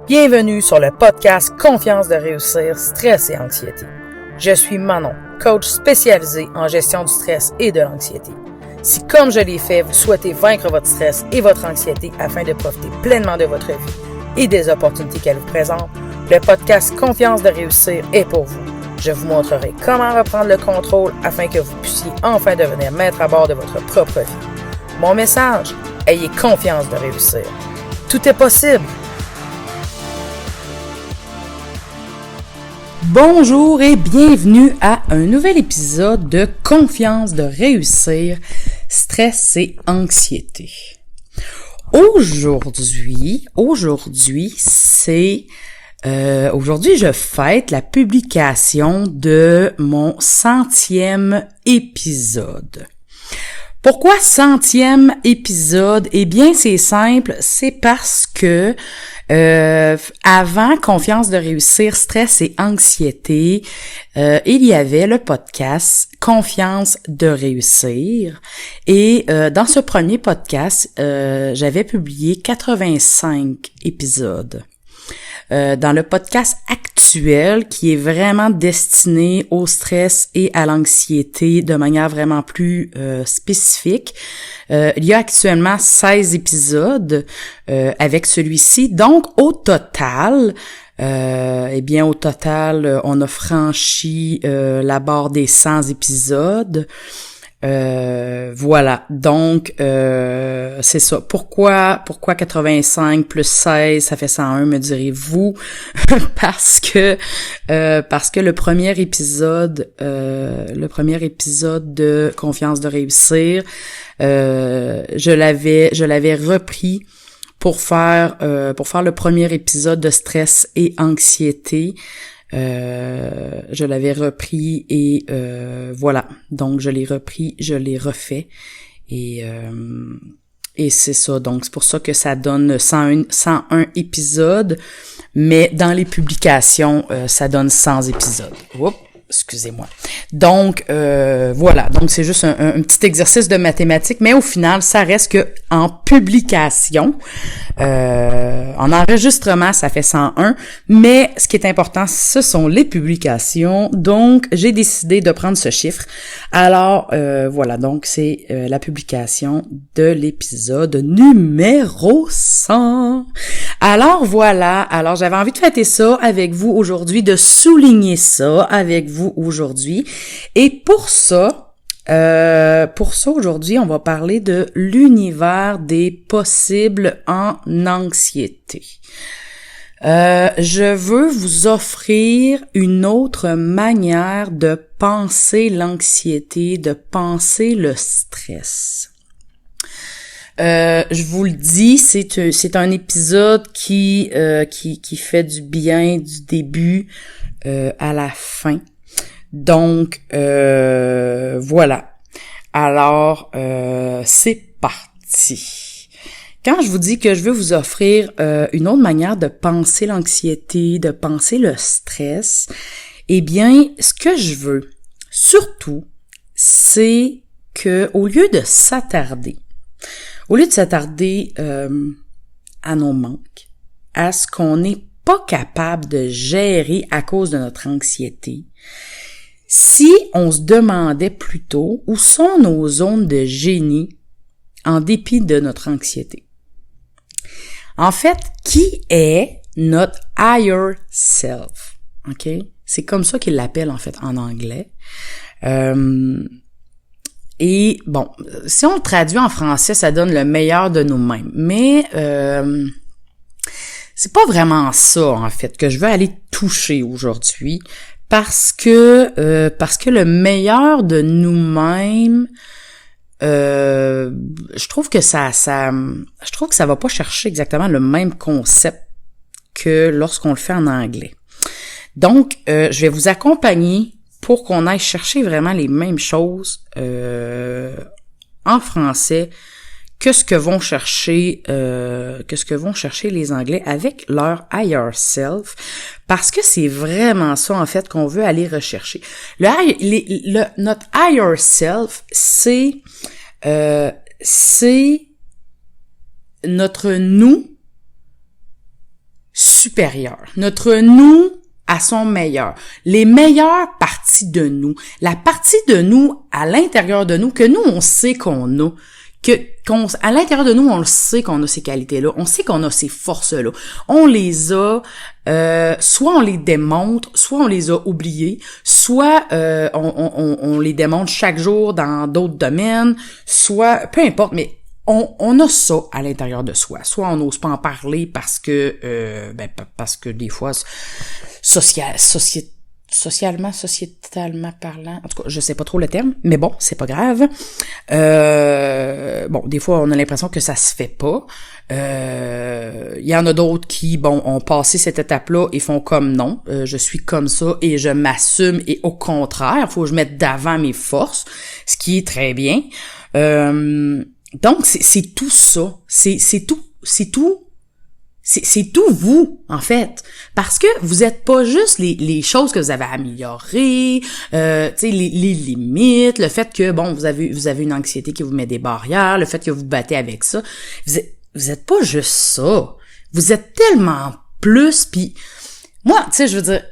Bienvenue sur le podcast Confiance de réussir, stress et anxiété. Je suis Manon, coach spécialisé en gestion du stress et de l'anxiété. Si, comme je l'ai fait, vous souhaitez vaincre votre stress et votre anxiété afin de profiter pleinement de votre vie et des opportunités qu'elle vous présente, le podcast Confiance de réussir est pour vous. Je vous montrerai comment reprendre le contrôle afin que vous puissiez enfin devenir maître à bord de votre propre vie. Mon message, ayez confiance de réussir. Tout est possible. Bonjour et bienvenue à un nouvel épisode de Confiance de réussir, stress et anxiété. Aujourd'hui, je fête la publication de mon 100e épisode. Pourquoi 100e épisode? Eh bien, c'est simple, c'est parce que avant Confiance de réussir, stress et anxiété, il y avait le podcast Confiance de réussir. Et dans ce premier podcast, j'avais publié 85 épisodes. Dans le podcast actuel, qui est vraiment destiné au stress et à l'anxiété de manière vraiment plus spécifique, il y a actuellement 16 épisodes avec celui-ci. Donc, au total, on a franchi la barre des 100 épisodes. Voilà, donc c'est ça. Pourquoi 85 plus 16, ça fait 101, me direz-vous? Parce que le premier épisode de Confiance de réussir, je l'avais repris pour faire le premier épisode de stress et anxiété. Je l'avais repris et voilà. Donc je l'ai repris, je l'ai refait et c'est ça. Donc c'est pour ça que ça donne 101 épisodes, mais dans les publications, ça donne 100 épisodes. Oups. Excusez-moi. Donc, voilà. Donc, c'est juste un petit exercice de mathématiques, mais au final, ça reste que en publication, en enregistrement, ça fait 101, mais ce qui est important, ce sont les publications. Donc, j'ai décidé de prendre ce chiffre. Alors, voilà. Donc, c'est la publication de l'épisode numéro 100. Alors, voilà. Alors, j'avais envie de fêter ça avec vous aujourd'hui, de souligner ça avec vous aujourd'hui. Et pour ça, aujourd'hui, on va parler de l'univers des possibles en anxiété. Je veux vous offrir une autre manière de penser l'anxiété, de penser le stress. Je vous le dis, c'est un épisode qui fait du bien du début à la fin. Donc voilà. Alors c'est parti. Quand je vous dis que je veux vous offrir une autre manière de penser l'anxiété, de penser le stress, eh bien, ce que je veux surtout, c'est que au lieu de s'attarder à nos manques, à ce qu'on n'est pas capable de gérer à cause de notre anxiété, si on se demandait plutôt où sont nos zones de génie en dépit de notre anxiété. En fait, qui est notre higher self? OK? C'est comme ça qu'ils l'appellent en fait en anglais. Et bon, si on le traduit en français, ça donne le meilleur de nous-mêmes. Mais c'est pas vraiment ça en fait que je veux aller toucher aujourd'hui, parce que le meilleur de nous-mêmes, je trouve que ça va pas chercher exactement le même concept que lorsqu'on le fait en anglais. Donc, je vais vous accompagner pour qu'on aille chercher vraiment les mêmes choses en français que ce que vont chercher les Anglais avec leur higher self, parce que c'est vraiment ça en fait qu'on veut aller rechercher. Notre higher self, c'est notre nous supérieur, notre nous à son meilleur, les meilleures parties de nous, la partie de nous à l'intérieur de nous que nous on sait qu'on a, à l'intérieur de nous on le sait qu'on a ces qualités-là, on sait qu'on a ces forces-là, on les a, soit on les démontre, soit on les a oubliées, soit on les démontre chaque jour dans d'autres domaines, soit peu importe, mais on a ça à l'intérieur de soi. Soit on n'ose pas en parler parce que des fois socialement, sociétalement parlant, en tout cas, je sais pas trop le terme, mais bon, c'est pas grave. Des fois, on a l'impression que ça se fait pas. Il y en a d'autres qui, ont passé cette étape-là et font comme non, je suis comme ça et je m'assume et au contraire, faut que je mette d'avant mes forces, ce qui est très bien. Donc, c'est tout ça. C'est tout vous, en fait. Parce que vous êtes pas juste les choses que vous avez améliorées, les limites, le fait que, vous avez une anxiété qui vous met des barrières, le fait que vous battez avec ça. Vous êtes pas juste ça. Vous êtes tellement plus, puis moi, je veux dire,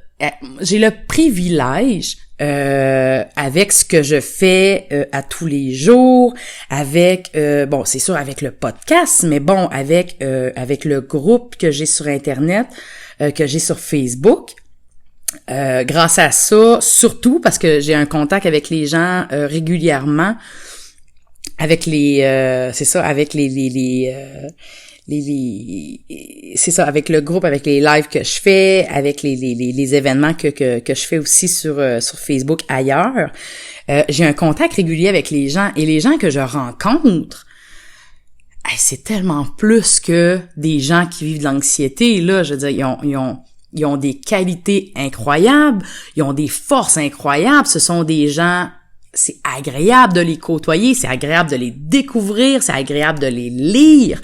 j'ai le privilège avec ce que je fais à tous les jours, avec c'est sûr avec le podcast, mais avec le groupe que j'ai sur Internet, que j'ai sur Facebook. Grâce à ça, surtout parce que j'ai un contact avec les gens régulièrement, avec avec le groupe, avec les lives que je fais, avec les événements que je fais aussi sur Facebook ailleurs. J'ai un contact régulier avec les gens et les gens que je rencontre, c'est tellement plus que des gens qui vivent de l'anxiété, là. Je veux dire, ils ont des qualités incroyables, ils ont des forces incroyables. Ce sont des gens, c'est agréable de les côtoyer, c'est agréable de les découvrir, c'est agréable de les lire.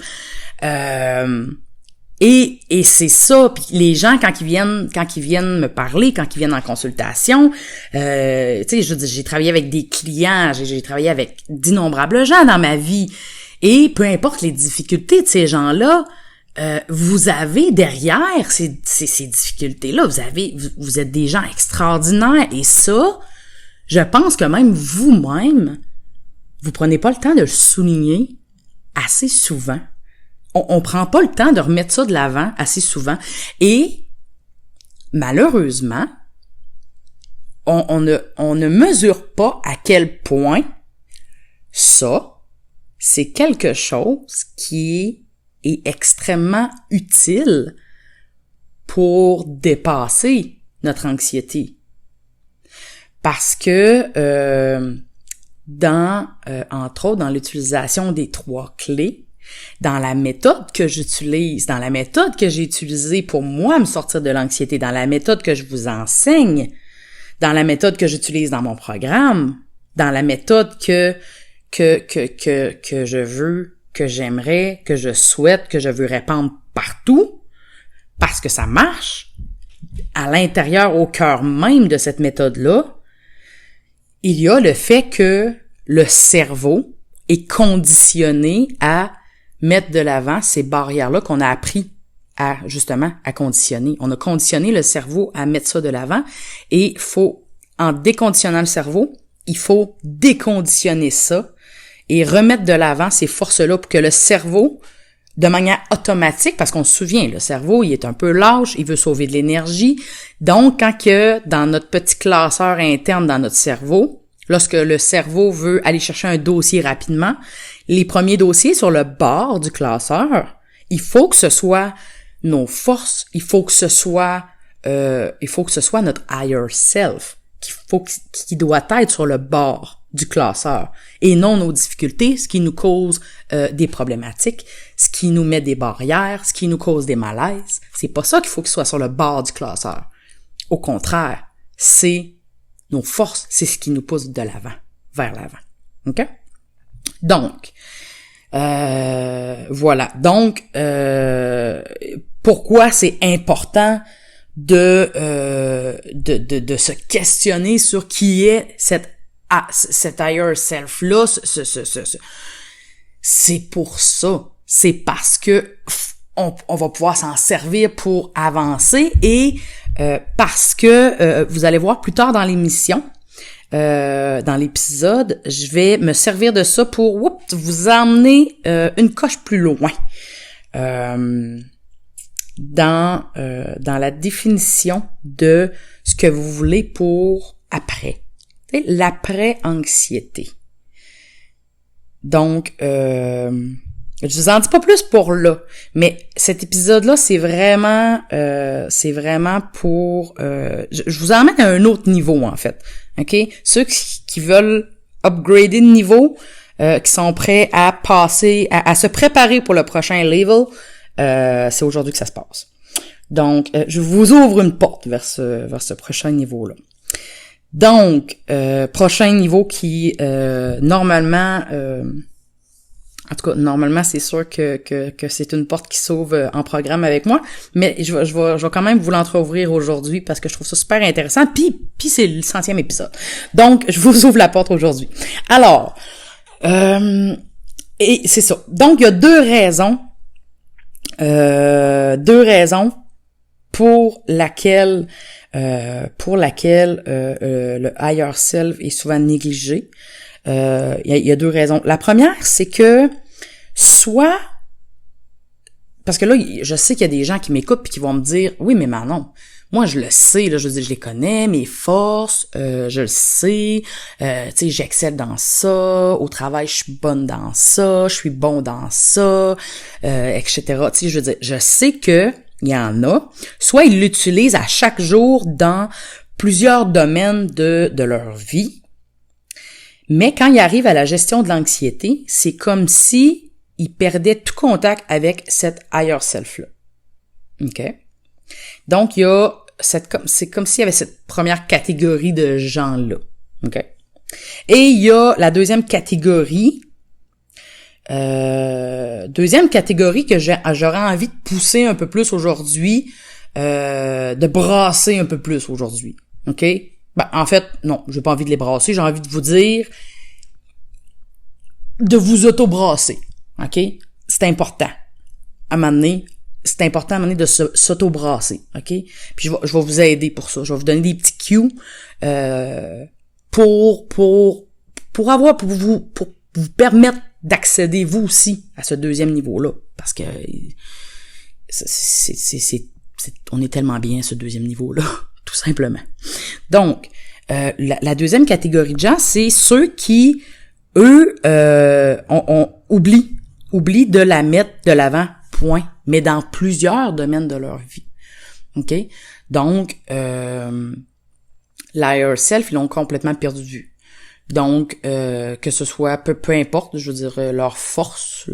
Et c'est ça. Puis les gens quand ils viennent me parler, quand ils viennent en consultation, j'ai travaillé avec des clients, j'ai travaillé avec d'innombrables gens dans ma vie. Et peu importe les difficultés de ces gens-là, vous avez derrière ces difficultés-là, vous êtes des gens extraordinaires. Et ça, je pense que même vous-même, vous prenez pas le temps de le souligner assez souvent. On prend pas le temps de remettre ça de l'avant assez souvent. Et malheureusement, on ne mesure pas à quel point ça, c'est quelque chose qui est extrêmement utile pour dépasser notre anxiété. Parce que entre autres, dans l'utilisation des 3 clés, dans la méthode que j'utilise, dans la méthode que j'ai utilisée pour moi me sortir de l'anxiété, dans la méthode que je vous enseigne, dans la méthode que j'utilise dans mon programme, dans la méthode que je veux, que j'aimerais, que je souhaite, que je veux répandre partout, parce que ça marche, à l'intérieur, au cœur même de cette méthode-là, il y a le fait que le cerveau est conditionné à mettre de l'avant ces barrières-là qu'on a appris à conditionner. On a conditionné le cerveau à mettre ça de l'avant et en déconditionnant le cerveau, il faut déconditionner ça et remettre de l'avant ces forces-là pour que le cerveau, de manière automatique, parce qu'on se souvient, le cerveau, il est un peu lâche, il veut sauver de l'énergie. Donc, quand dans notre petit classeur interne dans notre cerveau, lorsque le cerveau veut aller chercher un dossier rapidement, les premiers dossiers sur le bord du classeur, il faut que ce soit nos forces, il faut que ce soit notre higher self, qui doit être sur le bord du classeur, et non nos difficultés, ce qui nous cause des problématiques, ce qui nous met des barrières, ce qui nous cause des malaises. C'est pas ça qu'il faut qu'il soit sur le bord du classeur. Au contraire, c'est nos forces, c'est ce qui nous pousse de l'avant, vers l'avant. OK? Donc, voilà. Donc, pourquoi c'est important de se questionner sur qui est cet higher self-là, c'est pour ça. C'est parce que on va pouvoir s'en servir pour avancer et parce que vous allez voir plus tard dans l'émission, dans l'épisode, je vais me servir de ça pour vous emmener une coche plus loin dans la définition de ce que vous voulez pour après. L'après-anxiété. Donc, je vous en dis pas plus pour là, mais cet épisode-là, c'est vraiment pour... je vous emmène à un autre niveau, en fait. OK? Ceux qui veulent upgrader de niveau, qui sont prêts à passer, à se préparer pour le prochain level, c'est aujourd'hui que ça se passe. Donc, je vous ouvre une porte vers ce prochain niveau-là. Donc, prochain niveau qui, normalement, en tout cas, normalement, c'est sûr que c'est une porte qui s'ouvre en programme avec moi, mais je vais quand même vous l'entrouvrir aujourd'hui parce que je trouve ça super intéressant, puis c'est le 100e épisode. Donc, je vous ouvre la porte aujourd'hui. Alors, et c'est ça. Donc, il y a deux raisons pour laquelle le higher self est souvent négligé. Il y a deux raisons. La première, c'est que soit parce que là, je sais qu'il y a des gens qui m'écoutent puis qui vont me dire oui, mais Manon, moi je le sais, là, je veux dire, je les connais, mes forces, je le sais, tu sais, j'excelle dans ça, au travail, je suis bonne dans ça, je suis bon dans ça, etc. Tu sais, je veux dire, je sais que il y en a, soit ils l'utilisent à chaque jour dans plusieurs domaines de leur vie. Mais quand il arrive à la gestion de l'anxiété, c'est comme si il perdait tout contact avec cette higher self-là. OK? Donc, il y a c'est comme s'il y avait cette première catégorie de gens-là. OK? Et il y a la deuxième catégorie que j'aurais envie de pousser un peu plus aujourd'hui, de brasser un peu plus aujourd'hui. OK? Ben, en fait, non, j'ai pas envie de les brasser, j'ai envie de vous dire de vous auto-brasser, OK? C'est important. À un moment donné, de s'auto-brasser, OK? Puis je vais vous aider pour ça. Je vais vous donner des petits cues pour vous permettre d'accéder vous aussi à ce deuxième niveau-là. Parce que on est tellement bien à ce deuxième niveau-là. Tout simplement. Donc, la deuxième catégorie de gens, c'est ceux qui, eux, on oublie de la mettre de l'avant, point, mais dans plusieurs domaines de leur vie. OK? Donc, l'higher self, ils l'ont complètement perdu de vue. Donc, que ce soit peu importe, je veux dire, leur force,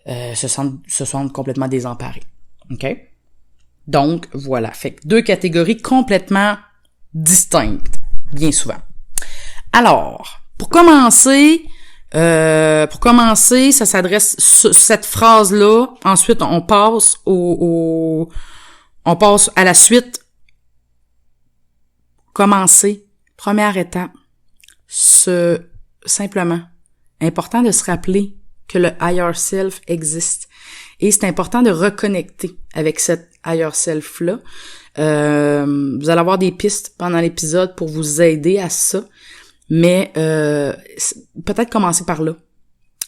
se sentent complètement désemparés. OK? Donc, voilà. Fait que deux catégories complètement distinctes, bien souvent. Alors, pour commencer, ça s'adresse cette phrase-là. Ensuite, on passe à la suite. Commencer. Première étape. Simplement. Important de se rappeler que le higher self existe. Et c'est important de reconnecter avec cette higher self-là. Vous allez avoir des pistes pendant l'épisode pour vous aider à ça. Mais peut-être commencer par là.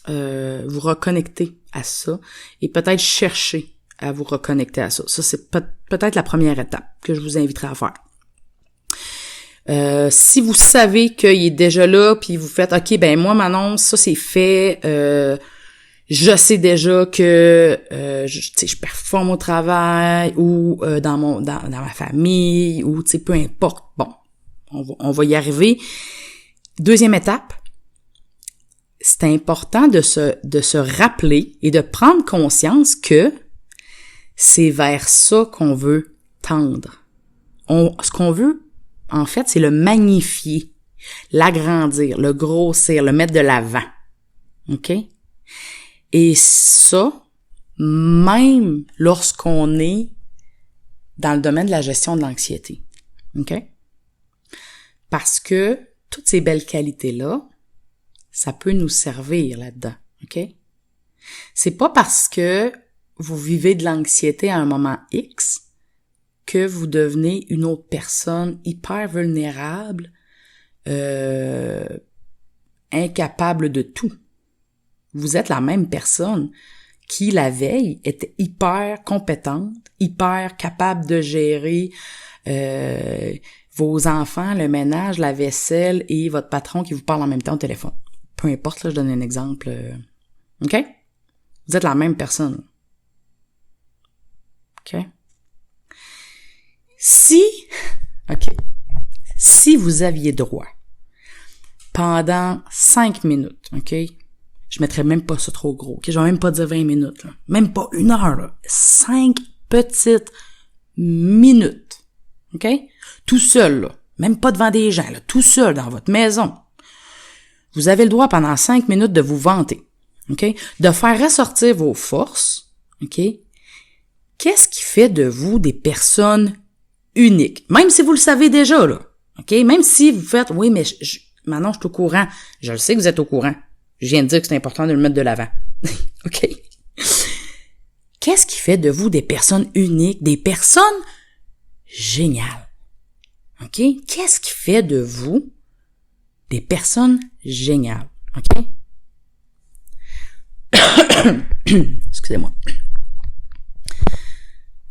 Vous reconnecter à ça. Et peut-être chercher à vous reconnecter à ça. Ça, c'est peut-être la première étape que je vous inviterai à faire. Si vous savez qu'il est déjà là, puis vous faites « OK, ben moi, Manon, ça c'est fait. Je sais déjà que je performe au travail ou dans ma famille ou peu importe. Bon, on va y arriver. Deuxième étape, c'est important de se rappeler et de prendre conscience que c'est vers ça qu'on veut tendre. Ce qu'on veut, en fait, c'est le magnifier, l'agrandir, le grossir, le mettre de l'avant. OK? Et ça, même lorsqu'on est dans le domaine de la gestion de l'anxiété. OK? Parce que toutes ces belles qualités-là, ça peut nous servir là-dedans. OK? C'est pas parce que vous vivez de l'anxiété à un moment X, que vous devenez une autre personne hyper vulnérable, incapable de tout. Vous êtes la même personne qui, la veille, était hyper compétente, hyper capable de gérer vos enfants, le ménage, la vaisselle et votre patron qui vous parle en même temps au téléphone. Peu importe, là, je donne un exemple. OK? Vous êtes la même personne. OK? Si vous aviez droit pendant 5 minutes, OK? Je mettrais même pas ça trop gros, OK? Je vais même pas dire 20 minutes, là. Même pas 1 heure, là. 5 petites minutes, OK? Tout seul, là. Même pas devant des gens, là. Tout seul dans votre maison. Vous avez le droit pendant 5 minutes de vous vanter, OK? De faire ressortir vos forces, OK? Qu'est-ce qui fait de vous des personnes uniques? Même si vous le savez déjà, là. OK? Même si vous faites, oui, mais maintenant, je suis au courant. Je le sais que vous êtes au courant. Je viens de dire que c'est important de le mettre de l'avant. OK? Qu'est-ce qui fait de vous des personnes uniques, des personnes géniales? OK? Qu'est-ce qui fait de vous des personnes géniales? OK? Excusez-moi.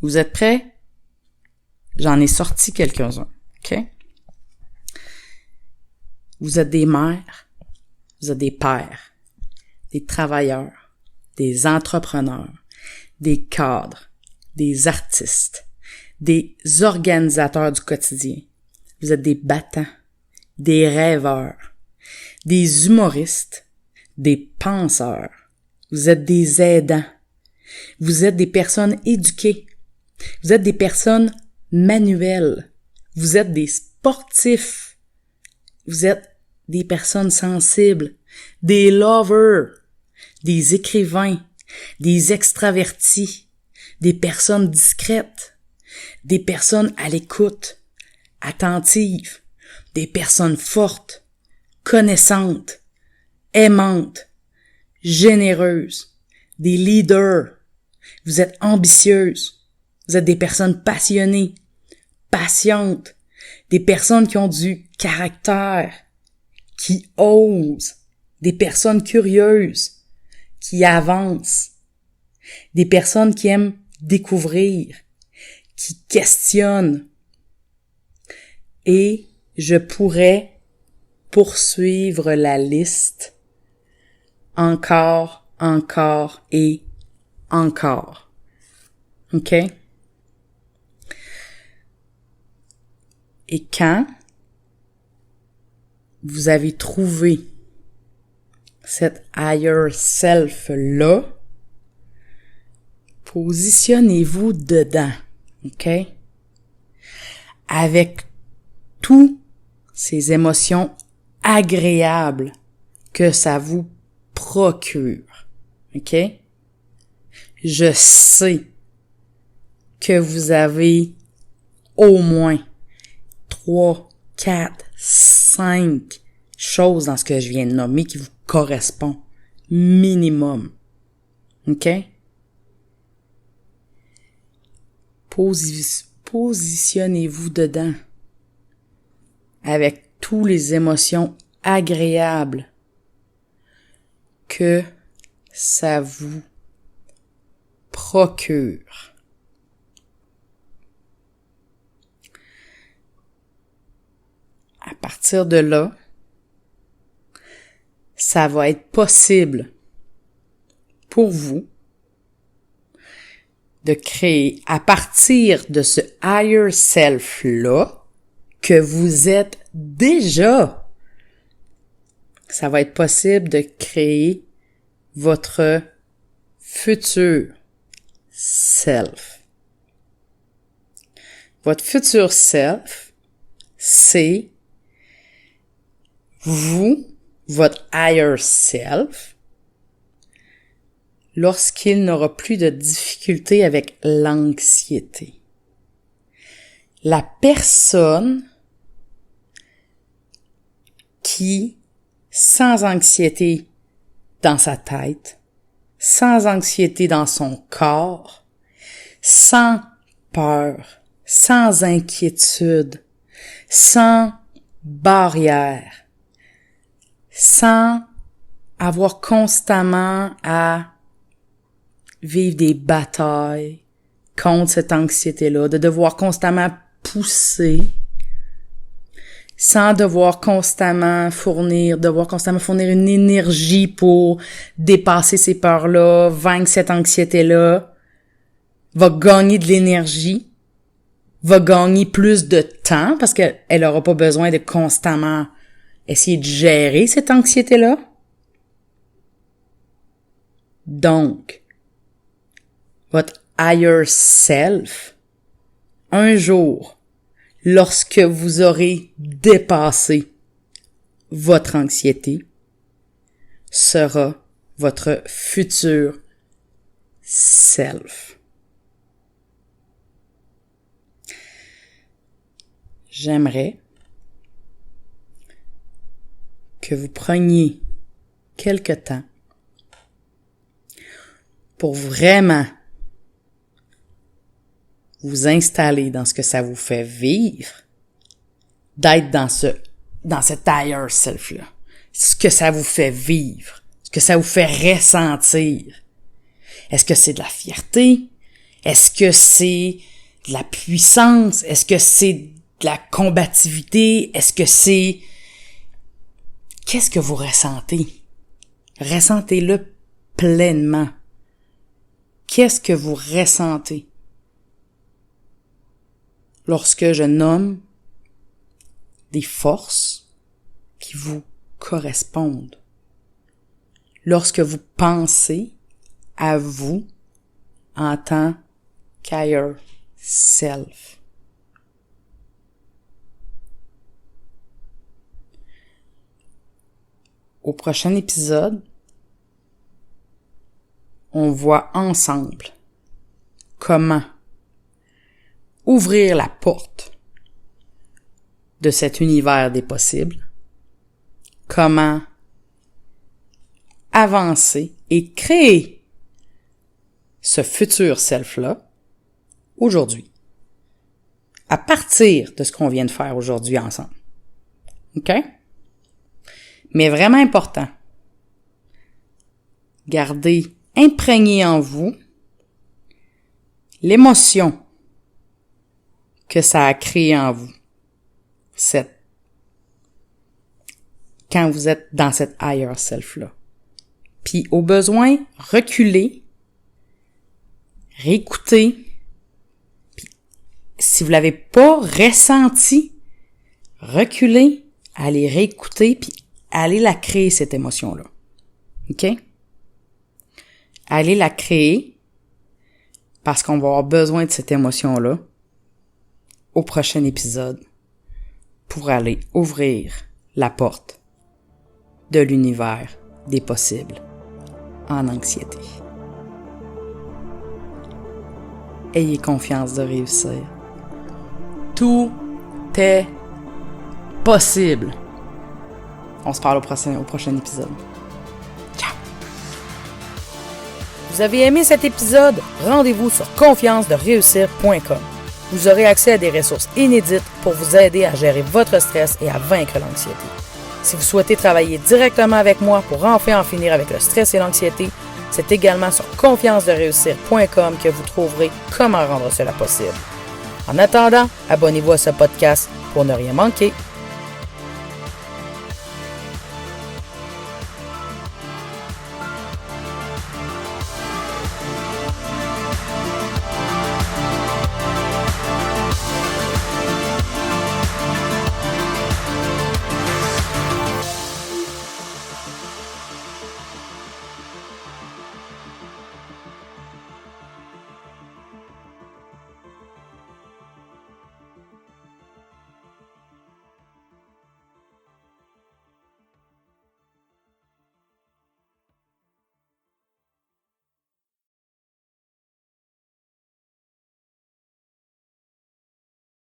Vous êtes prêts? J'en ai sorti quelques-uns. OK? Vous êtes des mères, vous êtes des pères, des travailleurs, des entrepreneurs, des cadres, des artistes, des organisateurs du quotidien. Vous êtes des battants, des rêveurs, des humoristes, des penseurs. Vous êtes des aidants. Vous êtes des personnes éduquées. Vous êtes des personnes manuelles. Vous êtes des sportifs. Vous êtes des personnes sensibles, des lovers, des écrivains, des extravertis, des personnes discrètes, des personnes à l'écoute, attentives, des personnes fortes, connaissantes, aimantes, généreuses, des leaders. Vous êtes ambitieuses, vous êtes des personnes passionnées, patientes, des personnes qui ont du caractère, qui osent, des personnes curieuses, qui avancent, des personnes qui aiment découvrir, qui questionnent. Et je pourrais poursuivre la liste encore et encore. OK? Et quand vous avez trouvé cette higher self-là, positionnez-vous dedans, OK? Avec toutes ces émotions agréables que ça vous procure, OK? Je sais que vous avez au moins 3, 4, 5 choses dans ce que je viens de nommer qui vous correspondent. Minimum. OK? Positionnez-vous dedans. Avec toutes les émotions agréables que ça vous procure. À partir de là, ça va être possible pour vous de créer à partir de ce higher self-là que vous êtes déjà. Ça va être possible de créer votre futur self. Votre futur self, c'est vous, votre higher self, lorsqu'il n'aura plus de difficulté avec l'anxiété. La personne qui, sans anxiété dans sa tête, sans anxiété dans son corps, sans peur, sans inquiétude, sans barrière, sans avoir constamment à vivre des batailles contre cette anxiété-là, de devoir constamment pousser, sans devoir constamment fournir une énergie pour dépasser ces peurs-là, vaincre cette anxiété-là, va gagner de l'énergie, va gagner plus de temps parce qu'elle aura pas besoin de constamment essayer de gérer cette anxiété-là. Donc, votre higher self, un jour, lorsque vous aurez dépassé votre anxiété, sera votre futur self. J'aimerais que vous preniez quelque temps pour vraiment vous installer dans ce que ça vous fait vivre, d'être dans cet higher self-là, ce que ça vous fait vivre, ce que ça vous fait ressentir. Est-ce que c'est de la fierté? Est-ce que c'est de la puissance? Est-ce que c'est de la combativité? Est-ce que c'est... Qu'est-ce que vous ressentez? Ressentez-le pleinement. Qu'est-ce que vous ressentez? Lorsque je nomme des forces qui vous correspondent. Lorsque vous pensez à vous en tant qu'higher self. Au prochain épisode, on voit ensemble comment ouvrir la porte de cet univers des possibles, comment avancer et créer ce futur self-là aujourd'hui, à partir de ce qu'on vient de faire aujourd'hui ensemble. OK? Mais vraiment important, gardez imprégné en vous l'émotion que ça a créé en vous, quand vous êtes dans cette higher self-là. Puis, au besoin, reculez, réécoutez. Puis, si vous l'avez pas ressenti, reculez, allez réécouter, puis allez la créer, cette émotion-là. OK? Allez la créer, parce qu'on va avoir besoin de cette émotion-là au prochain épisode pour aller ouvrir la porte de l'univers des possibles en anxiété. Ayez confiance de réussir. Tout est possible. On se parle au prochain épisode. Ciao! Vous avez aimé cet épisode? Rendez-vous sur confiance-de-réussir.com. Vous aurez accès à des ressources inédites pour vous aider à gérer votre stress et à vaincre l'anxiété. Si vous souhaitez travailler directement avec moi pour enfin en finir avec le stress et l'anxiété, c'est également sur confiance-de-réussir.com que vous trouverez comment rendre cela possible. En attendant, abonnez-vous à ce podcast pour ne rien manquer.